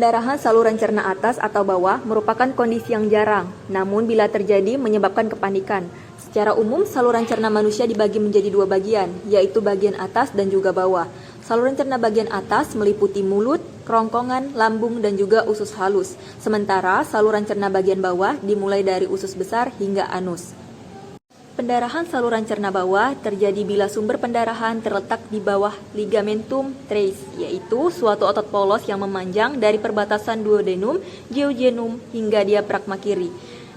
Pendarahan saluran cerna atas atau bawah merupakan kondisi yang jarang, namun bila terjadi menyebabkan kepanikan. Secara umum, saluran cerna manusia dibagi menjadi dua bagian, yaitu bagian atas dan juga bawah. Saluran cerna bagian atas meliputi mulut, kerongkongan, lambung, dan juga usus halus. Sementara saluran cerna bagian bawah dimulai dari usus besar hingga anus. Pendarahan saluran cerna bawah terjadi bila sumber pendarahan terletak di bawah ligamentum teres, yaitu suatu otot polos yang memanjang dari perbatasan duodenum, jejunum hingga diafragma kiri.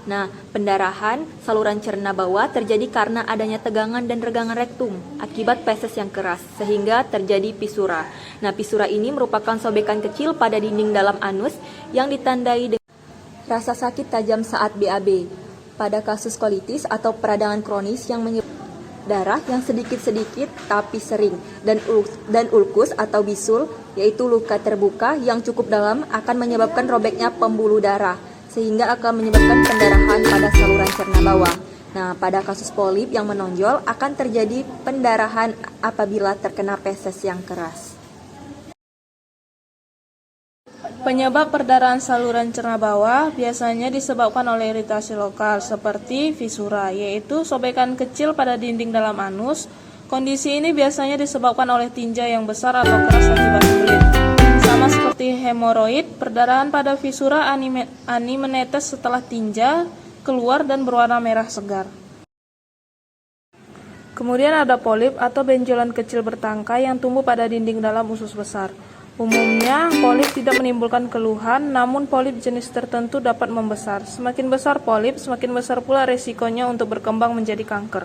Nah, pendarahan saluran cerna bawah terjadi karena adanya tegangan dan regangan rektum akibat feses yang keras, sehingga terjadi pisura. Nah, pisura ini merupakan sobekan kecil pada dinding dalam anus yang ditandai dengan rasa sakit tajam saat BAB. Pada kasus kolitis atau peradangan kronis yang menyebabkan darah yang sedikit-sedikit tapi sering, dan ulkus atau bisul, yaitu luka terbuka yang cukup dalam, akan menyebabkan robeknya pembuluh darah, sehingga akan menyebabkan pendarahan pada saluran cerna bawah. Nah, pada kasus polip yang menonjol akan terjadi pendarahan apabila terkena feses yang keras. Penyebab perdarahan saluran cerna bawah biasanya disebabkan oleh iritasi lokal seperti fisura, yaitu sobekan kecil pada dinding dalam anus. Kondisi ini biasanya disebabkan oleh tinja yang besar atau keras akibat kulit. Sama seperti hemoroid, perdarahan pada fisura ani menetes setelah tinja keluar dan berwarna merah segar. Kemudian ada polip atau benjolan kecil bertangkai yang tumbuh pada dinding dalam usus besar. Umumnya, polip tidak menimbulkan keluhan, namun polip jenis tertentu dapat membesar. Semakin besar polip, semakin besar pula resikonya untuk berkembang menjadi kanker.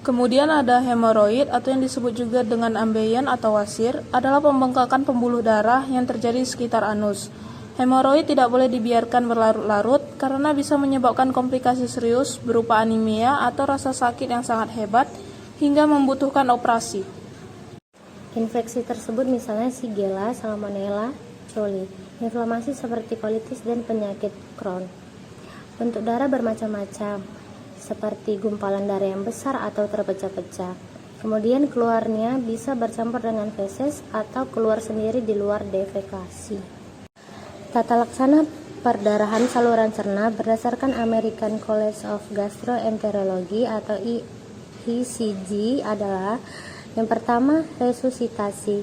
Kemudian ada hemoroid atau yang disebut juga dengan ambeien atau wasir, adalah pembengkakan pembuluh darah yang terjadi di sekitar anus. Hemoroid tidak boleh dibiarkan berlarut-larut karena bisa menyebabkan komplikasi serius berupa anemia atau rasa sakit yang sangat hebat hingga membutuhkan operasi. Infeksi tersebut misalnya Shigella, Salmonella, coli, inflamasi seperti kolitis dan penyakit Crohn. Bentuk darah bermacam-macam, seperti gumpalan darah yang besar atau terpecah-pecah. Kemudian keluarnya bisa bercampur dengan feses atau keluar sendiri di luar defekasi. Tata laksana perdarahan saluran cerna berdasarkan American College of Gastroenterology atau ECG adalah: yang pertama, resusitasi.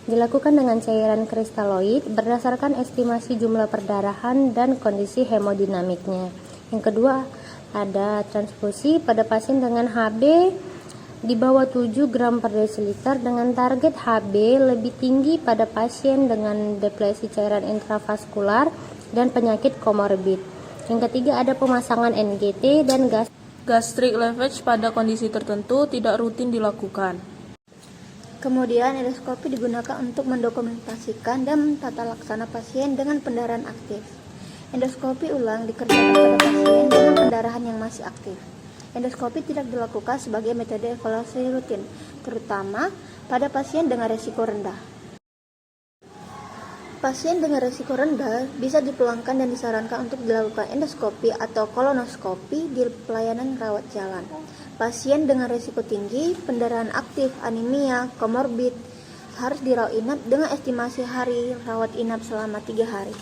Dilakukan dengan cairan kristaloid berdasarkan estimasi jumlah perdarahan dan kondisi hemodinamiknya. Yang kedua, ada transfusi pada pasien dengan HB di bawah 7 gram per desiliter dengan target HB lebih tinggi pada pasien dengan depresi cairan intravaskular dan penyakit komorbid. Yang ketiga, ada pemasangan NGT dan Gastric lavage pada kondisi tertentu tidak rutin dilakukan. Kemudian endoskopi digunakan untuk mendokumentasikan dan tata laksana pasien dengan pendarahan aktif. Endoskopi ulang dikerjakan pada pasien dengan pendarahan yang masih aktif. Endoskopi tidak dilakukan sebagai metode evaluasi rutin, terutama pada pasien dengan risiko rendah. Pasien dengan risiko rendah bisa dipulangkan dan disarankan untuk dilakukan endoskopi atau kolonoskopi di pelayanan rawat jalan. Pasien dengan risiko tinggi, pendarahan aktif, anemia, komorbid harus dirawat inap dengan estimasi hari rawat inap selama 3 hari.